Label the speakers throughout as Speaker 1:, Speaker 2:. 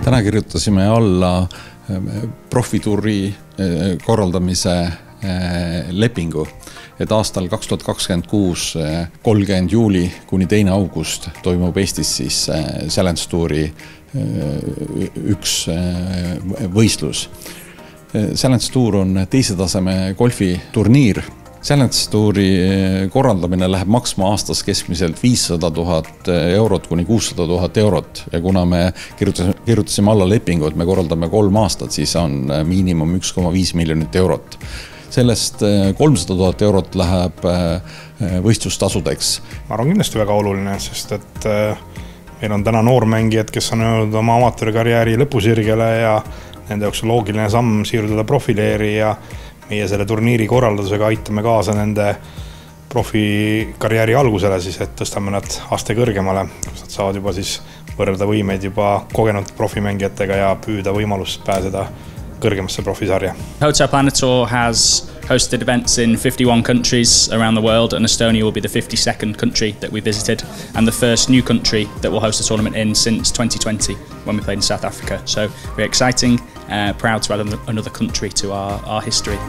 Speaker 1: Täna kirjutasime alla profituuri korraldamise lepingu, et aastal 2026 30. juuli kuni 2. august toimub Eestis siis Challenge Touri üks võistlus. Challenge Tour on teise taseme golfiturniir. Challenge Touri korraldamine läheb maksma aastas keskmiselt 500 000 eurot kuni 600 000 eurot. Ja kuna me kirjutasime alla lepingu, et me korraldame 3 aastat, siis on miinimum 1,5 miljonit eurot. Sellest 300 000 eurot läheb võistlustasudeks.
Speaker 2: Ma arvan kindlasti väga oluline, sest et meil on täna noormängijad, kes on jõudnud oma amatöörkarjääri lõpusirgele ja nende jaoks on loogiline samm siirduda profileeri ja meie selle turniiri korraldusega aitame kaasa nende profikarjääri algusele, siis et tõstame nad aste kõrgemale, kus nad saavad juba siis võrrelda võimeid juba kogenud profimängijatega ja püüda võimalust pääseda kõrgemasse profisarja.
Speaker 3: Hotel Planet Tour has hosted events in 51 countries around the world, and Estonia will be the 52nd country that we visited and the first new country that will host a tournament in since 2020 when we played in South Africa. So very exciting, proud to add another country to our history.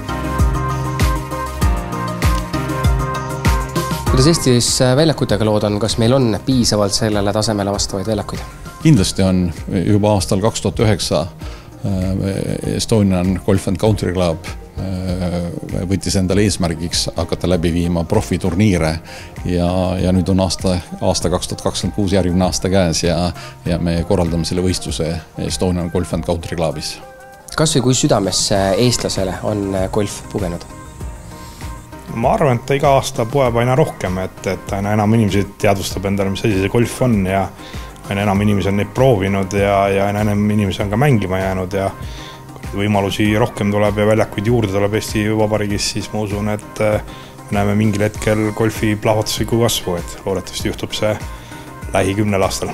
Speaker 4: Kuidas Eestis väljakutega lood on? Kas meil on piisavalt sellele tasemele vastavaid väljakuid?
Speaker 1: Kindlasti on juba aastal 2009 Estonian Golf and Country Club võttis endale eesmärgiks hakata läbi viima profiturniire ja nüüd on aasta 2026 järgmine aasta käes ja me korraldame selle võistluse Estonian Golf and Country Clubis.
Speaker 4: Kas või kui südamesse eestlasele on golf pugenud?
Speaker 2: Ma arvan, et iga aasta pueb aina rohkem, et aina enam inimesi teadvustab endale, mis asi see golf on ja aina enam inimesi on neid proovinud ja aina enam inimesi on ka mängima jäänud ja võimalusi rohkem tuleb ja väljakuid juurde tuleb Eesti Vabariigis, siis ma usun, et me näeme mingil hetkel golfi plahvatusliku kasvu, et loodetavasti juhtub see lähi 10 aastal.